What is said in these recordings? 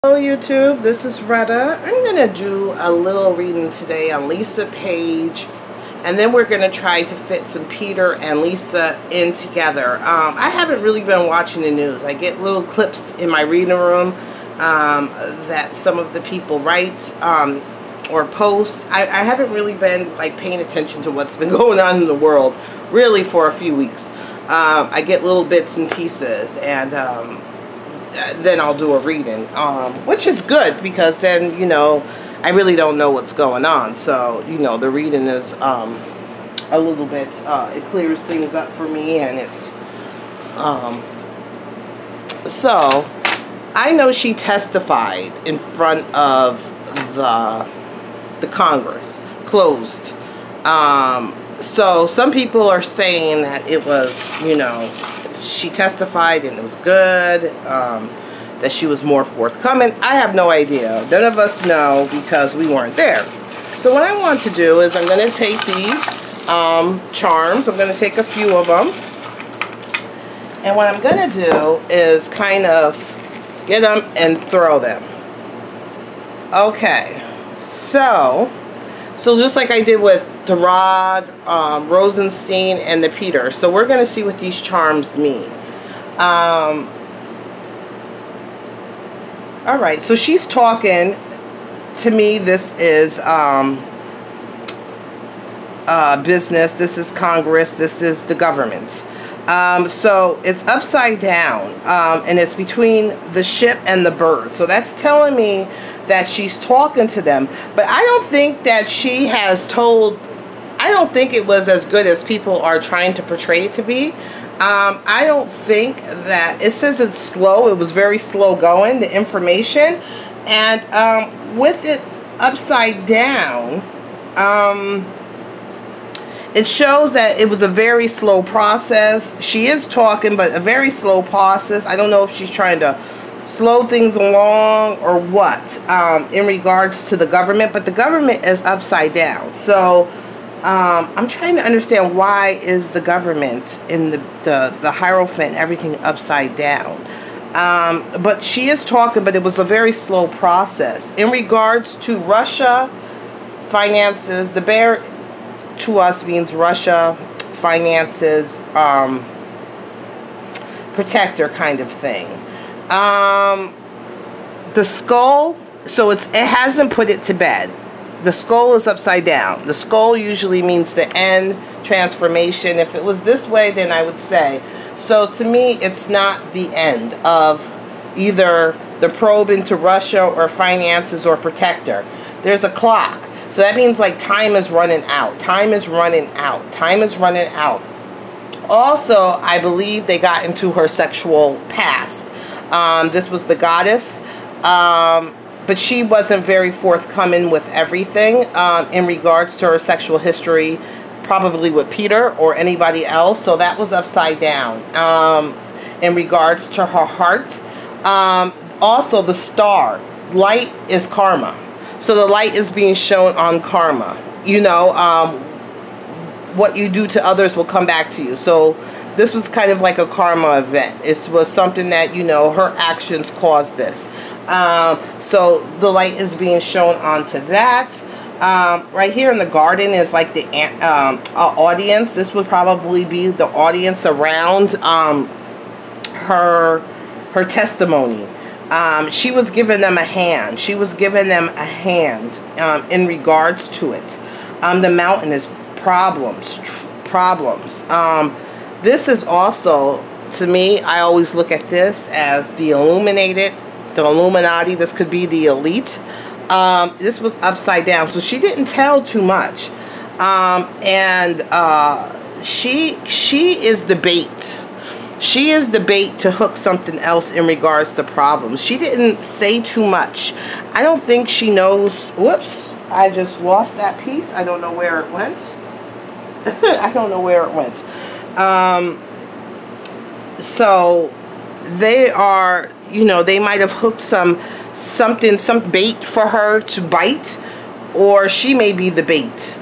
Hello YouTube, this is Retta. I'm going to do a little reading today on Lisa Page, and then we're going to try to fit some Peter and Lisa in together. I haven't really been watching the news. I get little clips in my reading room that some of the people write or post. I haven't really been paying attention to what's been going on in the world really for a few weeks. I get little bits and pieces, and then I'll do a reading, which is good because then, you know, I really don't know what's going on. So, you know, the reading is a little bit, it clears things up for me, and it's, so, I know she testified in front of the Congress, closed. So, some people are saying that it was, you know, she testified and it was good, that she was more forthcoming. I have no idea. None of us know because we weren't there. So what I want to do is I'm going to take these charms. I'm going to take a few of them. And what I'm going to do is kind of get them and throw them. Okay. So just like I did with the Rod, Rosenstein, and the Peter. So we're going to see what these charms mean. Alright, so she's talking to me. This is business. This is Congress. This is the government. So it's upside down, and it's between the ship and the bird. So that's telling me that she's talking to them. But I don't think that she has told, I don't think it was as good as people are trying to portray it to be. I don't think that, it says it's slow. It was very slow going, the information. And with it upside down, it shows that it was a very slow process. She is talking, but a very slow process. I don't know if she's trying to slow things along or what, in regards to the government, but the government is upside down. So I'm trying to understand, why is the government in the Hierophant, everything upside down? But she is talking, but it was a very slow process. In regards to Russia, finances, the bear to us means Russia, finances, protector kind of thing. The skull, so it hasn't put it to bed. The skull is upside down. The skull usually means the end, transformation. If it was this way, then I would say. So to me, it's not the end of either the probe into Russia or finances or protector. There's a clock. So that means like time is running out. Time is running out. Time is running out. Also, I believe they got into her sexual past. This was the goddess. But she wasn't very forthcoming with everything in regards to her sexual history, probably with Peter or anybody else. So that was upside down. In regards to her heart. Also, the star. Light is karma. So the light is being shown on karma. You know, what you do to others will come back to you. So this was kind of like a karma event. It was something that, you know, her actions caused this. So the light is being shown onto that. Right here in the garden is like the audience. This would probably be the audience around her testimony. She was giving them a hand. She was giving them a hand in regards to it. The mountain is problems. This is also, to me, I always look at this as the illuminated, the Illuminati. This could be the elite. This was upside down, so she didn't tell too much. She is the bait. She is the bait to hook something else in regards to problems. She didn't say too much. I don't think she knows. Whoops, I just lost that piece. I don't know where it went. I don't know where it went. So they are, you know, they might have hooked some bait for her to bite, or she may be the bait,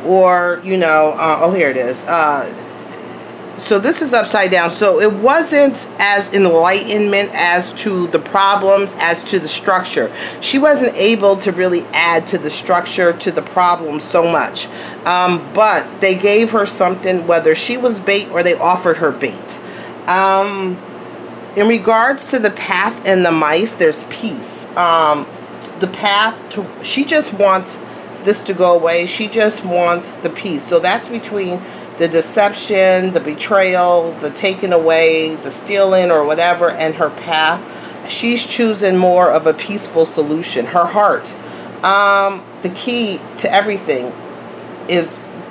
or, you know, oh, here it is. So this is upside down. So it wasn't as enlightenment as to the problems, as to the structure. She wasn't able to really add to the structure, to the problem so much. But they gave her something, whether she was bait or they offered her bait. In regards to the path and the mice, there's peace. The path to, she just wants this to go away. She just wants the peace. So that's between the deception, the betrayal, the taking away, the stealing or whatever, and her path. She's choosing more of a peaceful solution. Her heart. The key to everything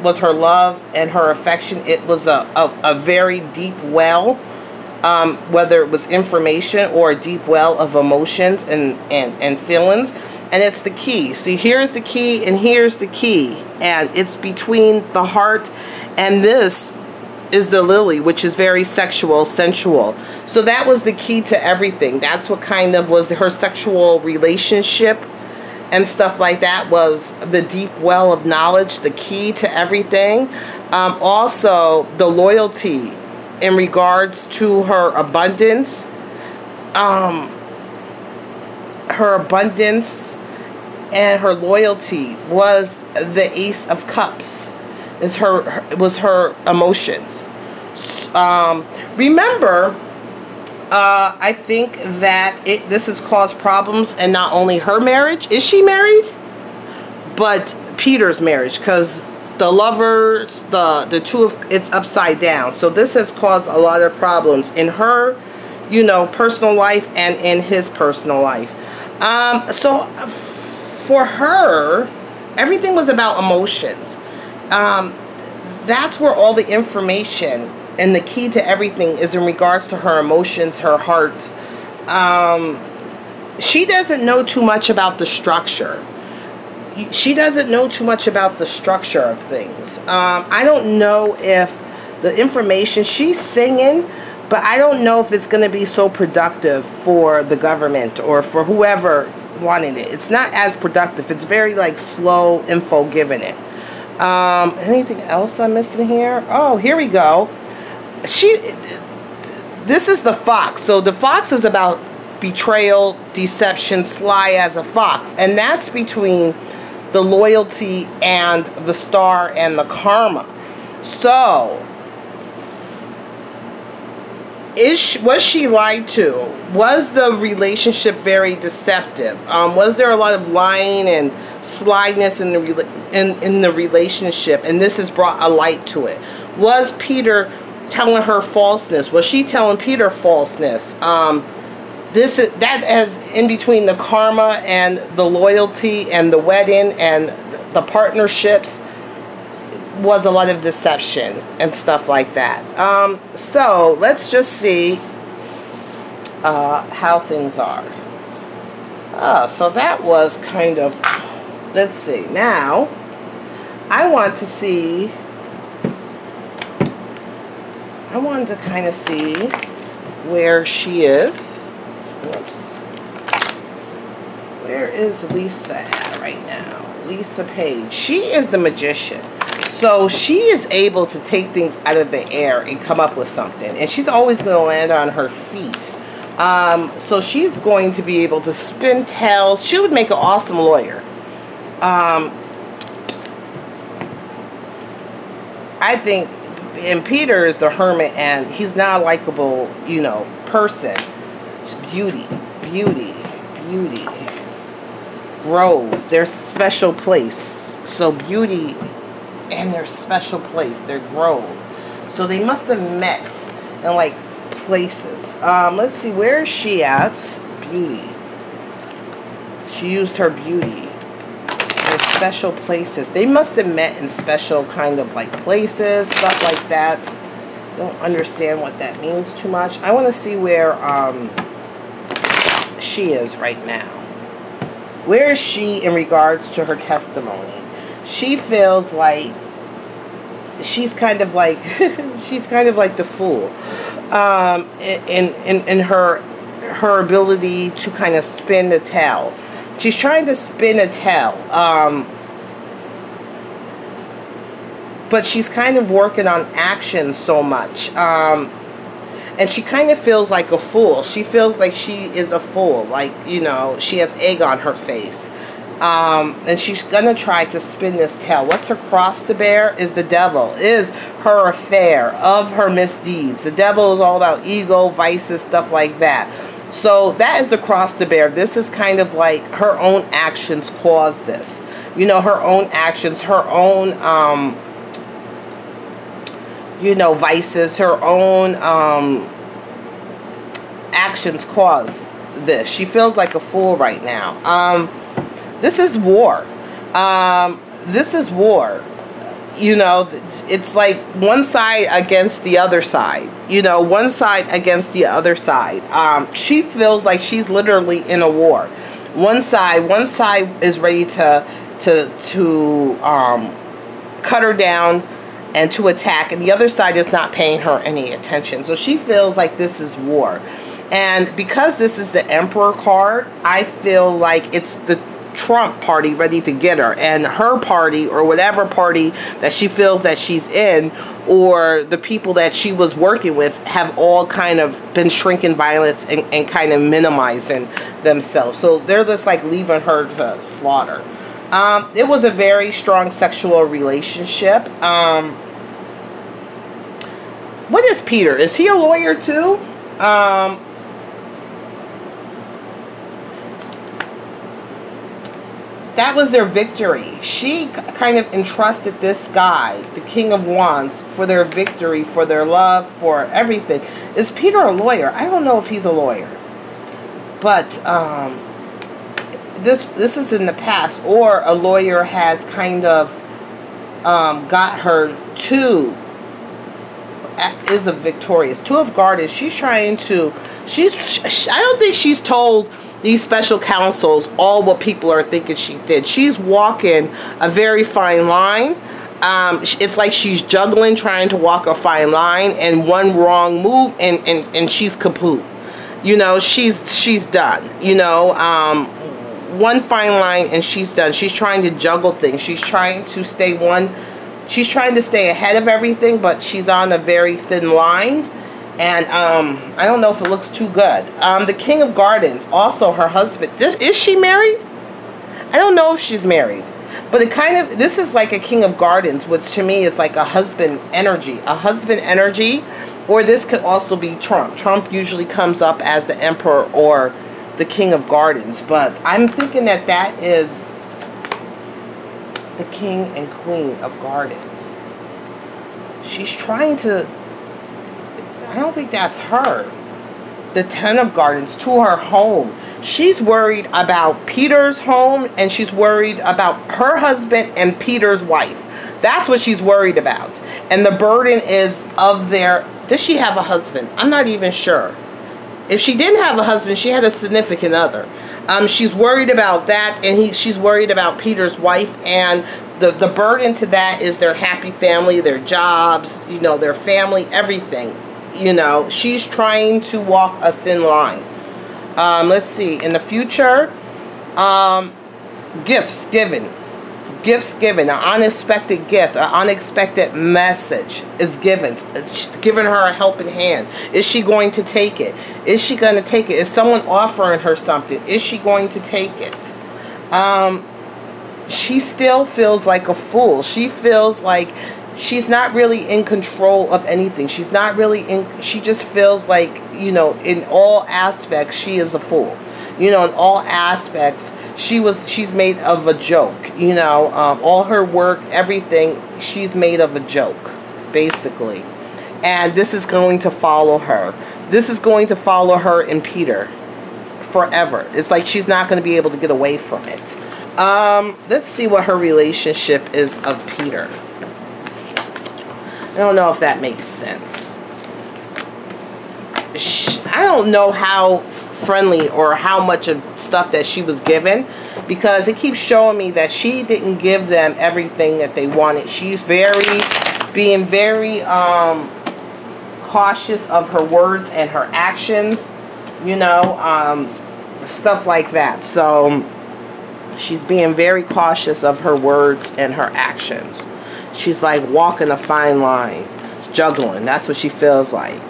was her love and her affection. It was a very deep well, whether it was information or a deep well of emotions and feelings. And it's the key. See, here's the key and here's the key. And it's between the heart and this is the lily, which is very sexual, sensual. So that was the key to everything. That's what kind of was her sexual relationship and stuff like that, was the deep well of knowledge, the key to everything. Also, the loyalty in regards to her abundance. Her abundance and her loyalty was the Ace of Cups. It was her emotions. Remember, I think that this has caused problems, and not only her marriage. Is she married? But Peter's marriage, because the lovers, the two of it's upside down. So this has caused a lot of problems in her, you know, personal life and in his personal life. So for her, everything was about emotions. That's where all the information and the key to everything is in regards to her emotions, her heart. She doesn't know too much about the structure. She doesn't know too much about the structure of things. I don't know if the information she's singing, but I don't know if it's going to be so productive for the government or for whoever wanted it. It's not as productive. It's very like slow info given it. Anything else I'm missing here? Oh, here we go. This is the fox. So the fox is about betrayal, deception, sly as a fox. And that's between the loyalty and the star and the karma. So, was she lied to? Was the relationship very deceptive? Was there a lot of lying and slyness in the relationship? And this has brought a light to it. Was Peter telling her falseness? Was she telling Peter falseness? That is in between the karma and the loyalty and the wedding and the partnerships, was a lot of deception and stuff like that. So let's just see how things are. So that was kind of, let's see. Now I wanted to kind of see where she is. Whoops. Where is Lisa at right now? Lisa Page. She is the magician. So she is able to take things out of the air and come up with something. And she's always going to land on her feet. So she's going to be able to spin tales. She would make an awesome lawyer. I think, and Peter is the hermit, and he's not a likable, you know, person. Beauty, beauty, beauty. Grove, their special place. So beauty and their special place, their grove. So they must have met in like places. Let's see, where is she at? Beauty. She used her beauty. Their special places. They must have met in special kind of like places, stuff like that. Don't understand what that means too much. I want to see where she is right now. Where is she in regards to her testimony? She feels like she's kind of like she's kind of like the fool in her ability to kind of spin the tale. She's trying to spin a tale. but she's kind of working on action so much. And she kind of feels like a fool. She feels like she is a fool. Like, you know, she has egg on her face. And she's going to try to spin this tale. What's her cross to bear is the devil. Is her affair of her misdeeds. The devil is all about ego, vices, stuff like that. So that is the cross to bear. This is kind of like her own actions caused this. You know, her own actions, her own, you know, vices, her own actions caused this. She feels like a fool right now. This is war. This is war. You know, it's like one side against the other side. You know, one side against the other side. She feels like she's literally in a war. One side is ready to cut her down and to attack, and the other side is not paying her any attention. So she feels like this is war. And because this is the Emperor card, I feel like it's the Trump party ready to get her, and her party, or whatever party that she feels that she's in, or the people that she was working with, have all kind of been shrinking violence and kind of minimizing themselves. So they're just like leaving her to slaughter. It was a very strong sexual relationship. What is Peter? Is he a lawyer too? That was their victory. She kind of entrusted this guy, the King of Wands, for their victory, for their love, for everything. Is Peter a lawyer? I don't know if he's a lawyer. But this is in the past, or a lawyer has kind of got her to, is a victorious. Two of Gardens. She's trying to, I don't think she's told these special counsels all what people are thinking she did. She's walking a very fine line. It's like she's juggling, trying to walk a fine line, and one wrong move and she's kaput. You know, she's done. You know, one fine line and she's done. She's trying to juggle things. She's trying to stay ahead of everything, but she's on a very thin line. And I don't know if it looks too good. The King of Gardens, also her husband. Is she married? I don't know if she's married. But it kind of, this is like a King of Gardens, which to me is like a husband energy. A husband energy, or this could also be Trump. Trump usually comes up as the Emperor or the King of Gardens. But I'm thinking that that is the King and Queen of Gardens. She's trying to, I don't think that's her. The Ten of Gardens, to her home. She's worried about Peter's home, and she's worried about her husband and Peter's wife. That's what she's worried about. And the burden is of their, does she have a husband? I'm not even sure. If she didn't have a husband, she had a significant other. She's worried about that, and she's worried about Peter's wife, and the burden to that is their happy family, their jobs, you know, their family, everything. You know, she's trying to walk a thin line. Let's see. In the future, gifts given. Gifts given. An unexpected gift, an unexpected message is given. It's giving her a helping hand. Is she going to take it? Is she going to take it? Is someone offering her something? Is she going to take it? She still feels like a fool. She feels like she's not really in control of anything. She's not really in, she just feels like, you know, in all aspects, she is a fool. You know, in all aspects, she's made of a joke. You know, all her work, everything, she's made of a joke, basically. And this is going to follow her. This is going to follow her and Peter forever. It's like she's not going to be able to get away from it. Let's see what her relationship is of Peter. I don't know if that makes sense. I don't know how friendly or how much of stuff that she was given, because it keeps showing me that she didn't give them everything that they wanted. She's being very cautious of her words and her actions, you know, stuff like that. So she's being very cautious of her words and her actions. She's like walking a fine line, juggling. That's what she feels like.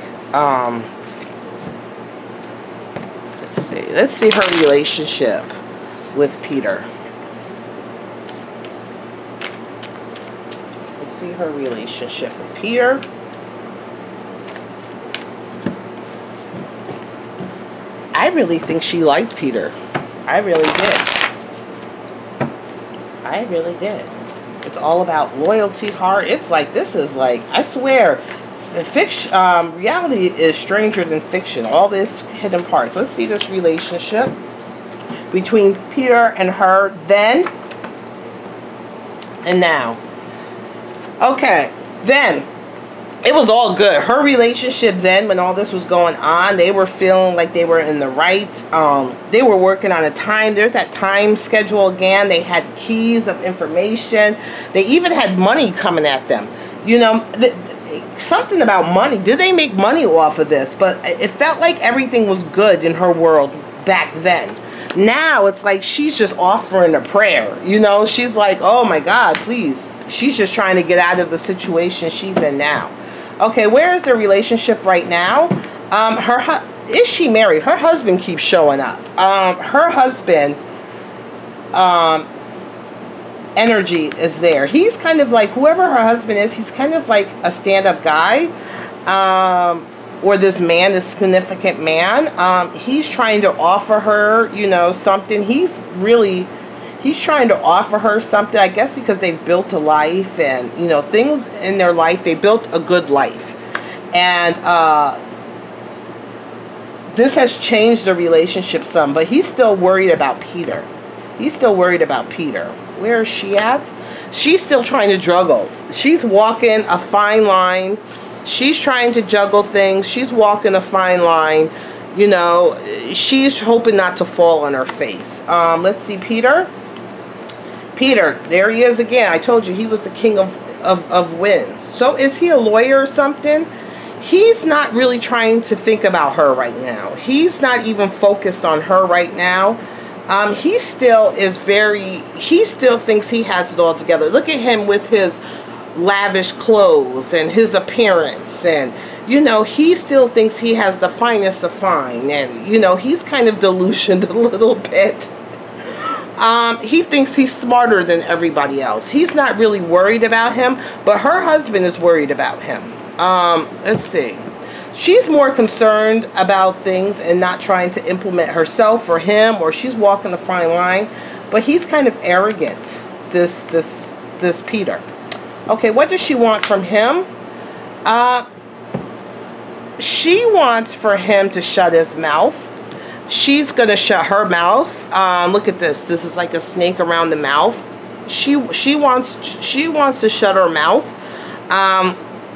Let's see. Let's see her relationship with Peter. Let's see her relationship with Peter. I really think she liked Peter. I really did. I really did. It's all about loyalty, heart. It's like, this is like, I swear, fiction, reality is stranger than fiction. All this hidden parts. Let's see this relationship between Peter and her then and now. Okay, then. It was all good. Her relationship then, when all this was going on, they were feeling like they were in the right. They were working on a time. There's that time schedule again. They had keys of information. They even had money coming at them. You know, something about money. Did they make money off of this? But it felt like everything was good in her world back then. Now it's like she's just offering a prayer. You know, she's like, oh my God, please. She's just trying to get out of the situation she's in now. Okay, where is their relationship right now? Is she married? Her husband keeps showing up. Her husband energy is there. He's kind of like, whoever her husband is, he's kind of like a stand-up guy. Or this man, this significant man. He's trying to offer her, you know, something. He's trying to offer her something, I guess, because they've built a life and, you know, things in their life. They built a good life. And this has changed the relationship some, but he's still worried about Peter. He's still worried about Peter. Where is she at? She's still trying to juggle. She's walking a fine line. She's trying to juggle things. She's walking a fine line. You know, she's hoping not to fall on her face. Let's see, Peter. Peter, there he is again. I told you he was the king of wins. So is he a lawyer or something? He's not really trying to think about her right now. He's not even focused on her right now. He still thinks he has it all together. Look at him with his lavish clothes and his appearance, and you know, he still thinks he has the finest of fine, and you know, he's kind of delusioned a little bit. He thinks he's smarter than everybody else. He's not really worried about him, but her husband is worried about him. Let's see. She's more concerned about things and not trying to implement herself or him, or she's walking a fine line, but he's kind of arrogant, this Peter. Okay, what does she want from him? She wants for him to shut his mouth. She's going to shut her mouth. Look at this. This is like a snake around the mouth. She wants to shut her mouth.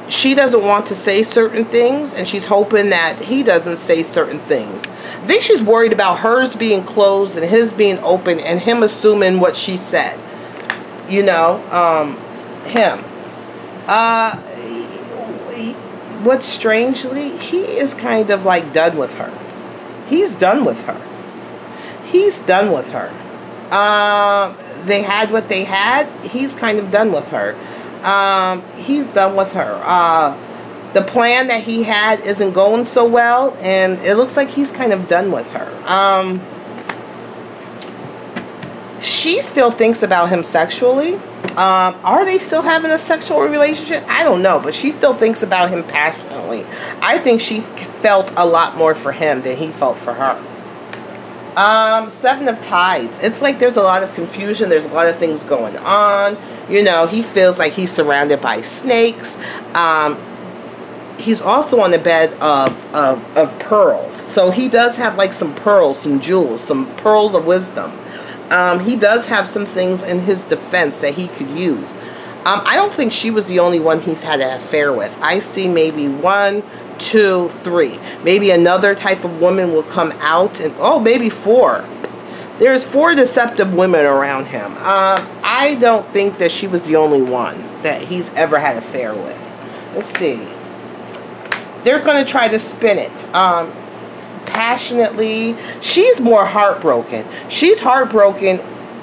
She doesn't want to say certain things, and she's hoping that he doesn't say certain things. I think she's worried about hers being closed and his being open and him assuming what she said. You know, him. What's strangely, he is kind of like done with her. He's done with her. He's done with her. They had what they had. He's kind of done with her. He's done with her. The plan that he had isn't going so well, and it looks like he's kind of done with her. She still thinks about him sexually. Are they still having a sexual relationship? I don't know, but she still thinks about him passionately. I think she felt a lot more for him than he felt for her. Seven of Tides. It's like there's a lot of confusion. There's a lot of things going on. You know, he feels like he's surrounded by snakes. He's also on the bed of pearls. So he does have like some pearls, some jewels, some pearls of wisdom. He does have some things in his defense that he could use. I don't think she was the only one he's had an affair with. I see maybe 1, 2, 3. Maybe another type of woman will come out, and oh, maybe 4. There's 4 deceptive women around him. I don't think that she was the only one that he's ever had an affair with. Let's see. They're going to try to spin it. Passionately. She's more heartbroken. She's heartbroken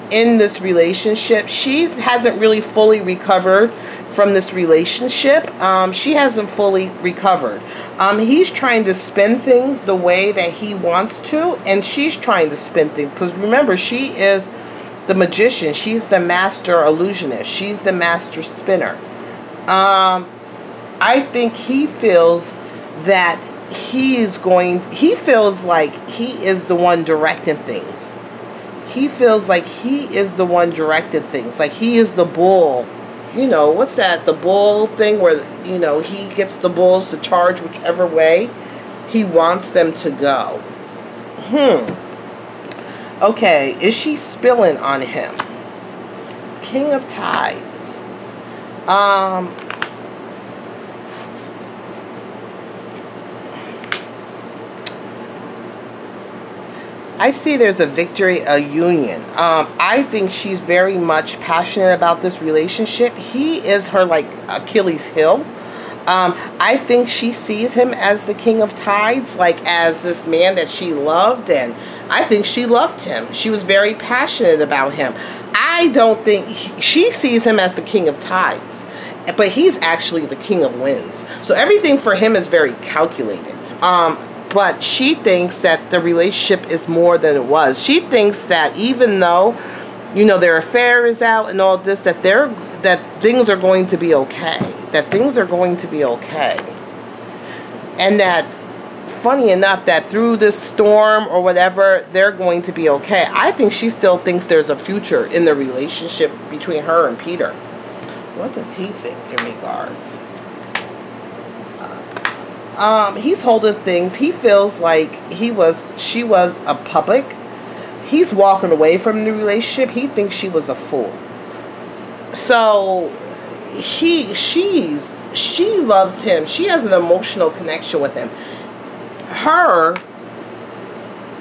in this relationship. She hasn't really fully recovered from this relationship. She hasn't fully recovered. He's trying to spin things the way that he wants to, and she's trying to spin things. Because remember, she is the magician. She's the master illusionist. She's the master spinner. I think he feels that he feels like he is the one directing things. He feels like he is the one directing things. Like he is the bull. You know, what's that? The bull thing where, you know, he gets the bulls to charge whichever way he wants them to go. Okay, is she spilling on him? King of Tides. I see there's a victory, a union. I think she's very much passionate about this relationship. He is her, like, Achilles heel. I think she sees him as the King of Tides, like as this man that she loved, and I think she loved him. She was very passionate about him. I don't think she sees him as the King of Tides, but he's actually the King of Winds. So everything for him is very calculated. But she thinks that the relationship is more than it was. She thinks that even though, you know, their affair is out and all this, that things are going to be okay. That things are going to be okay. And that, funny enough, that through this storm or whatever, they're going to be okay. I think she still thinks there's a future in the relationship between her and Peter. What does he think in regards? He's holding things. He feels like she was a puppet. He's walking away from the relationship. He thinks she was a fool. So she loves him. She has an emotional connection with him.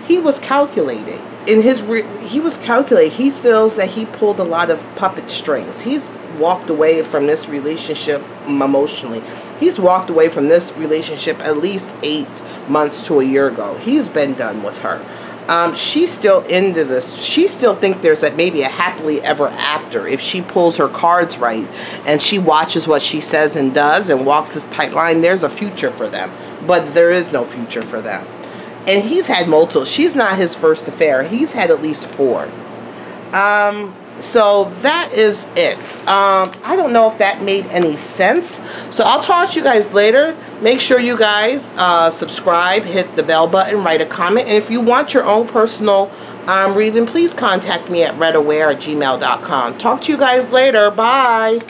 He was calculating. He was calculating. He feels that he pulled a lot of puppet strings. He's walked away from this relationship emotionally. He's walked away from this relationship at least 8 months to a year ago. He's been done with her. She's still into this. She still thinks there's maybe a happily ever after if she pulls her cards right and she watches what she says and does and walks this tight line. There's a future for them, but there is no future for them. And he's had multiple. She's not his first affair. He's had at least 4. So that is it. I don't know if that made any sense. So I'll talk to you guys later. Make sure you guys subscribe, hit the bell button, write a comment. And if you want your own personal reading, please contact me at rettaware@gmail.com. Talk to you guys later. Bye.